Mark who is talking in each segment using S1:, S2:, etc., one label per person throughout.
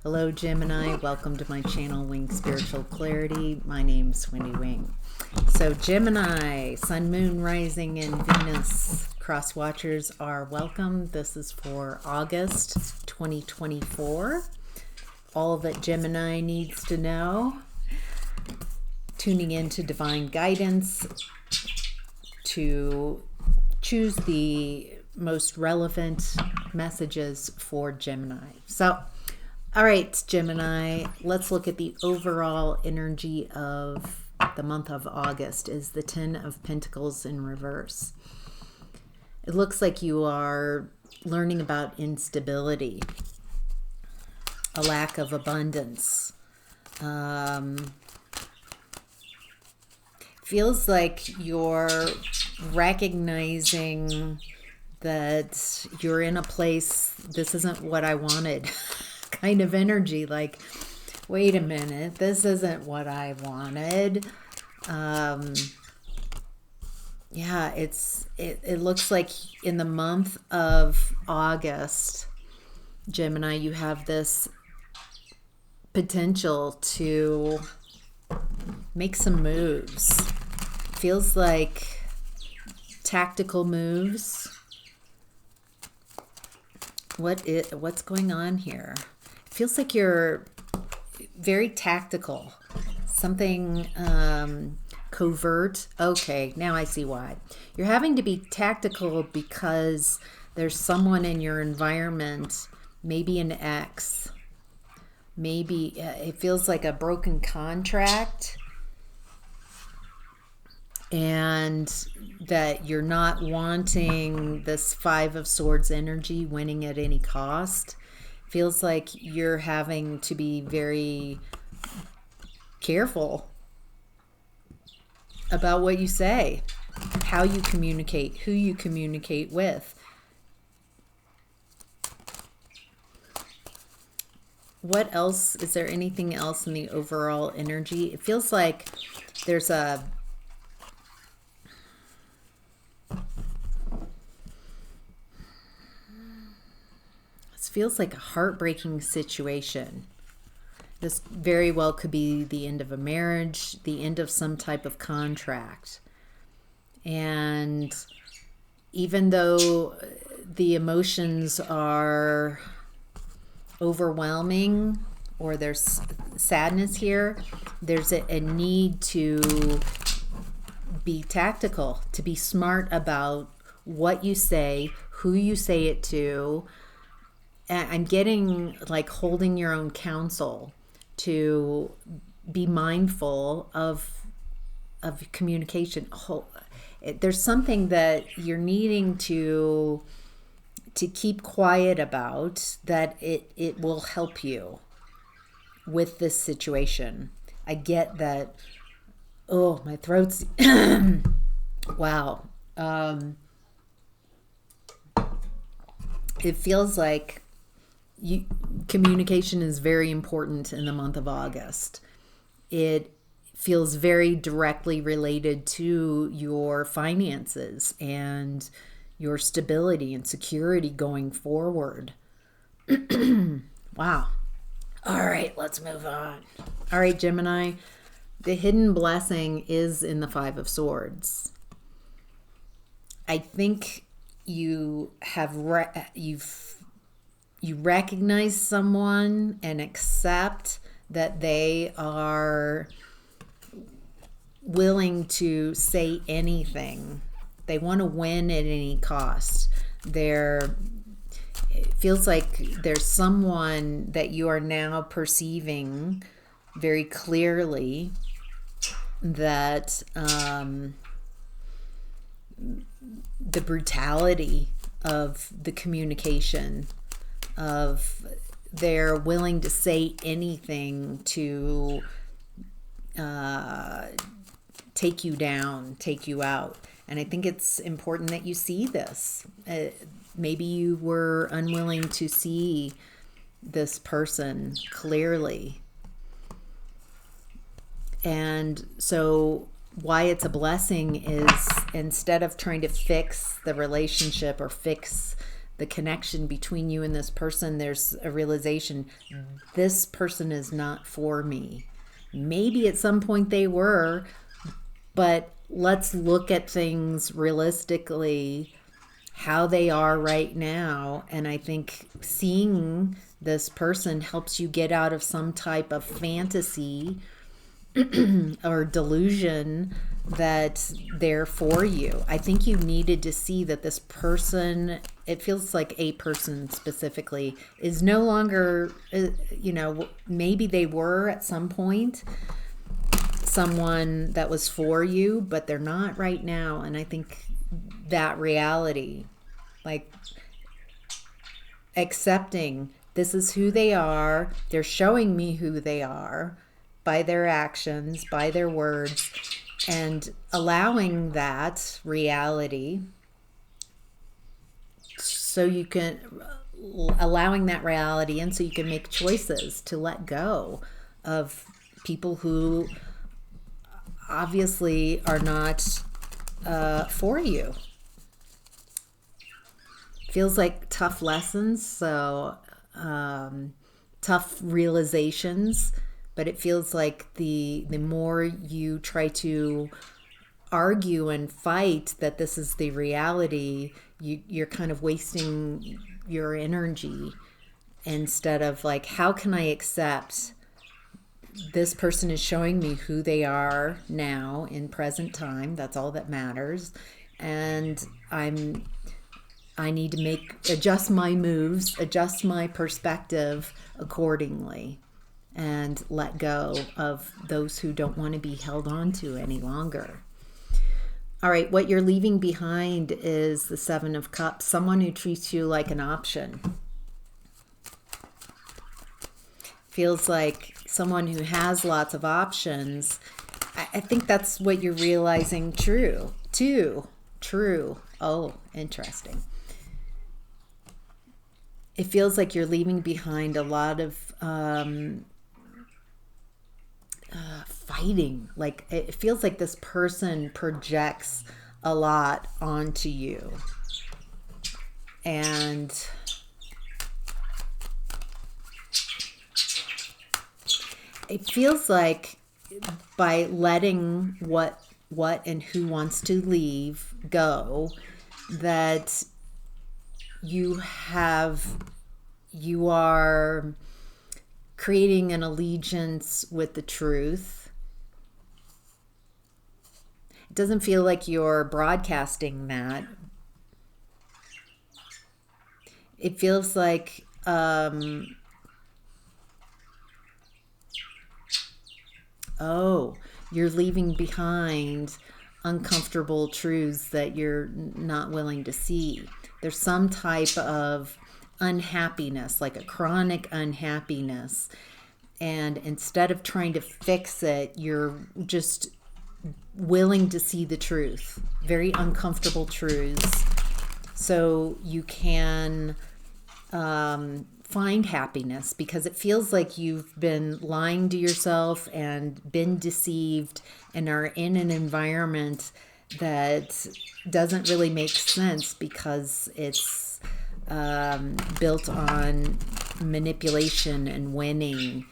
S1: Hello Gemini, welcome to my channel Wing Spiritual Clarity. My name's Wendy Wing. So Gemini, Sun, Moon, Rising, and Venus cross watchers are welcome. This is for August 2024. All that Gemini needs to know. Tuning into divine guidance to choose the most relevant messages for Gemini. So all right, Gemini, let's look at the overall energy of the month of August. Is the Ten of Pentacles in reverse. It looks like you are learning about instability, a lack of abundance. Feels like you're recognizing that you're in a place, this isn't what I wanted. Kind of energy, like, wait a minute, this isn't what I wanted. Yeah, it looks like in the month of August, Gemini, you have this potential to make some moves. Feels like tactical moves. What's going on here? Feels like you're very tactical. Something covert. Okay, now I see why. You're having to be tactical because there's someone in your environment, maybe an ex. Maybe it feels like a broken contract. And that you're not wanting this Five of Swords energy, winning at any cost. Feels like you're having to be very careful about what you say, how you communicate, who you communicate with. What else? Is there anything else in the overall energy? It feels like there's a feels like a heartbreaking situation. This very well could be the end of a marriage, the end of some type of contract. And even though the emotions are overwhelming or there's sadness here, there's a need to be tactical, to be smart about what you say, who you say it to. I'm getting like holding your own counsel, to be mindful of communication. There's something that you're needing to keep quiet about, that it will help you with this situation. I get that. Oh, my throat's wow. It feels like communication is very important in the month of August. It feels very directly related to your finances and your stability and security going forward. Wow. All right, let's move on. All right, Gemini, the hidden blessing is in the Five of Swords. I think you have you recognize someone and accept that they are willing to say anything. They want to win at any cost. It feels like there's someone that you are now perceiving very clearly that the brutality of the communication, of they're willing to say anything to take you down, take you out. And I think it's important that you see this. Maybe you were unwilling to see this person clearly. And so why it's a blessing is, instead of trying to fix the relationship or fix the connection between you and this person, there's a realization, this person is not for me. Maybe at some point they were, but let's look at things realistically, how they are right now. And I think seeing this person helps you get out of some type of fantasy or delusion that they're for you. I think you needed to see that this person, it feels like a person specifically, is no longer, maybe they were at some point someone that was for you, but they're not right now. And I think that reality, like accepting this is who they are, they're showing me who they are by their actions, by their words, and allowing that reality so you can, allowing that reality in so you can make choices to let go of people who obviously are not for you. Feels like tough lessons, so tough realizations, but it feels like the more you try to argue and fight that this is the reality, you're kind of wasting your energy instead of like, how can I accept this person is showing me who they are now in present time. That's all that matters. And I need to adjust my moves, adjust my perspective accordingly, and let go of those who don't want to be held on to any longer. All right, what you're leaving behind is the Seven of Cups, someone who treats you like an option. Feels like someone who has lots of options. I think that's what you're realizing true. Oh, interesting. It feels like you're leaving behind a lot of fighting. Like it feels like this person projects a lot onto you. And it feels like by letting what and who wants to leave go, that you are creating an allegiance with the truth. It doesn't feel like you're broadcasting that. It feels like you're leaving behind uncomfortable truths that you're not willing to see. There's some type of unhappiness, like a chronic unhappiness. And instead of trying to fix it, you're just willing to see the truth, very uncomfortable truths, so you can find happiness, because it feels like you've been lying to yourself and been deceived and are in an environment that doesn't really make sense because it's built on manipulation and winning.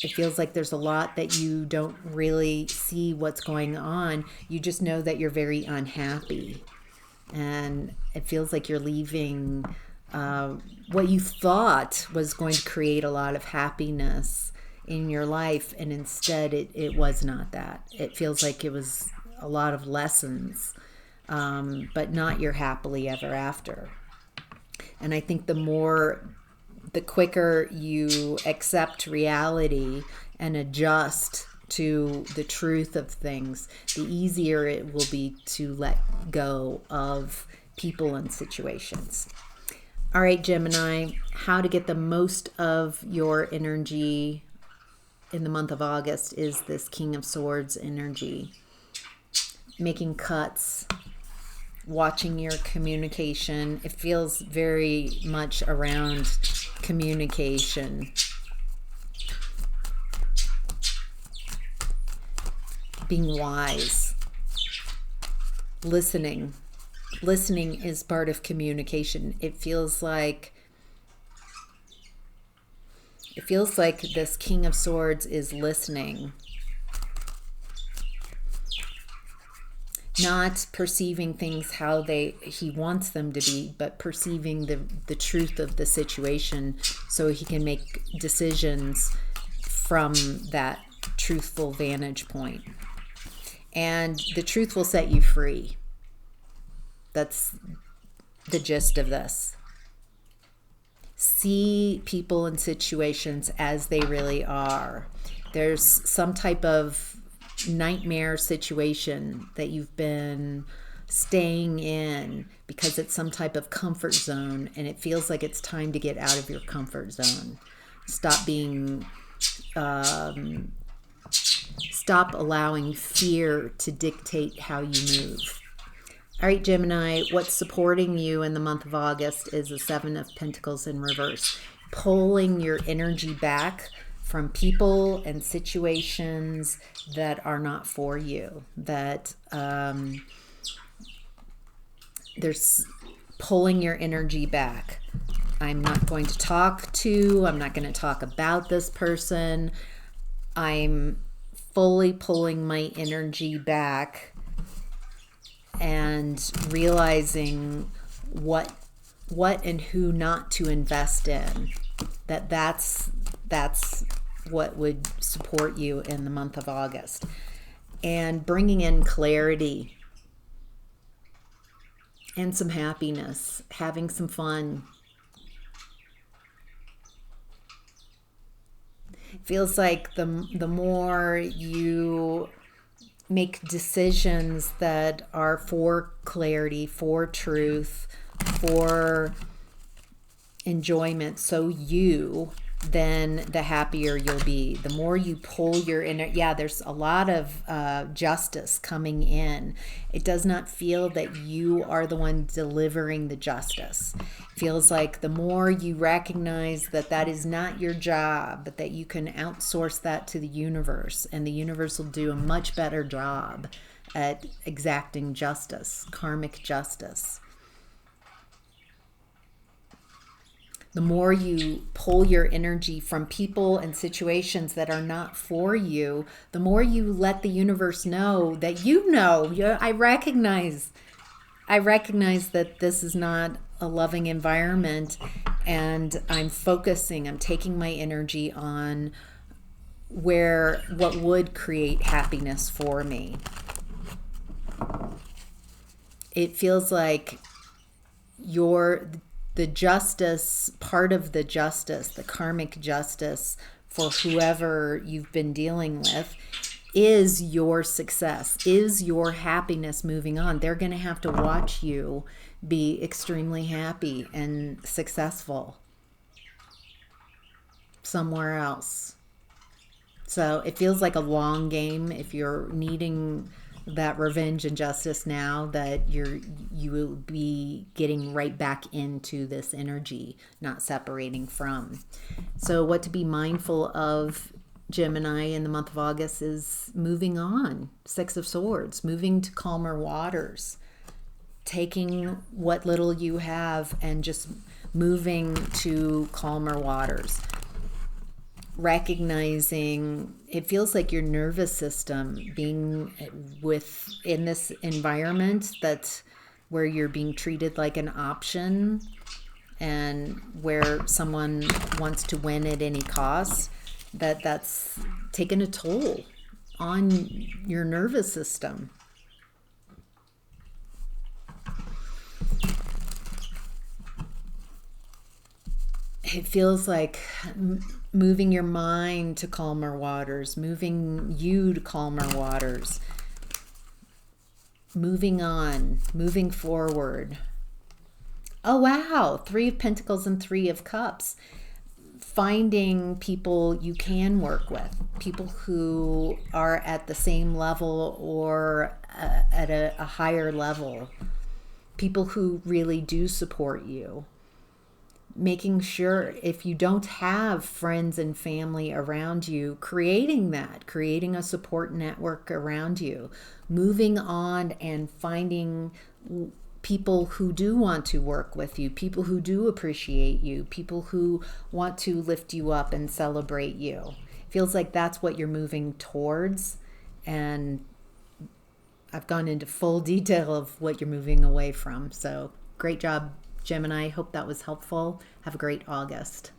S1: It feels like there's a lot that you don't really see what's going on. You just know that you're very unhappy. And it feels like you're leaving what you thought was going to create a lot of happiness in your life, and instead it was not that. It feels like it was a lot of lessons, but not your happily ever after. And I think the quicker you accept reality and adjust to the truth of things, the easier it will be to let go of people and situations. All right, Gemini, how to get the most of your energy in the month of August is this King of Swords energy. Making cuts, watching your communication. It feels very much around communication. Being wise. Listening. Listening is part of communication. It feels like this King of Swords is listening, not perceiving things how he wants them to be, but perceiving the truth of the situation so he can make decisions from that truthful vantage point. And the truth will set you free. That's the gist of this. See people and situations as they really are. There's some type of nightmare situation that you've been staying in because it's some type of comfort zone, and it feels like it's time to get out of your comfort zone. Stop allowing fear to dictate how you move. All right, Gemini, what's supporting you in the month of August is the Seven of Pentacles in reverse. Pulling your energy back from people and situations that are not for you. That there's pulling your energy back. I'm not going to talk about this person. I'm fully pulling my energy back and realizing what and who not to invest in. That's what would support you in the month of August. And bringing in clarity and some happiness, having some fun. Feels like the more you make decisions that are for clarity, for truth, for enjoyment, then the happier you'll be. The more you pull your inner, there's a lot of justice coming in. It does not feel that you are the one delivering the justice. It feels like the more you recognize that is not your job, but that you can outsource that to the universe, and the universe will do a much better job at exacting justice, karmic justice. The more you pull your energy from people and situations that are not for you, the more you let the universe know that I recognize that this is not a loving environment, and I'm taking my energy on what would create happiness for me. It feels like the justice, part of the justice, the karmic justice for whoever you've been dealing with, is your success, is your happiness moving on. They're going to have to watch you be extremely happy and successful somewhere else. So it feels like a long game. If you're needing that revenge and justice now, that you will be getting right back into this energy, not separating from. So what to be mindful of, Gemini, in the month of August is moving on. Six of Swords, moving to calmer waters, taking what little you have and just moving to calmer waters. Recognizing, it feels like your nervous system being in this environment that's where you're being treated like an option, and where someone wants to win at any cost, that's taken a toll on your nervous system. It feels like moving your mind to calmer waters, moving you to calmer waters, moving on, moving forward. Oh, wow. 3 of Pentacles and 3 of Cups. Finding people you can work with, people who are at the same level or at a higher level, people who really do support you. Making sure, if you don't have friends and family around you, creating a support network around you, moving on and finding people who do want to work with you, people who do appreciate you, people who want to lift you up and celebrate you. Feels like that's what you're moving towards. And I've gone into full detail of what you're moving away from. So great job, Gemini. Hope that was helpful. Have a great August.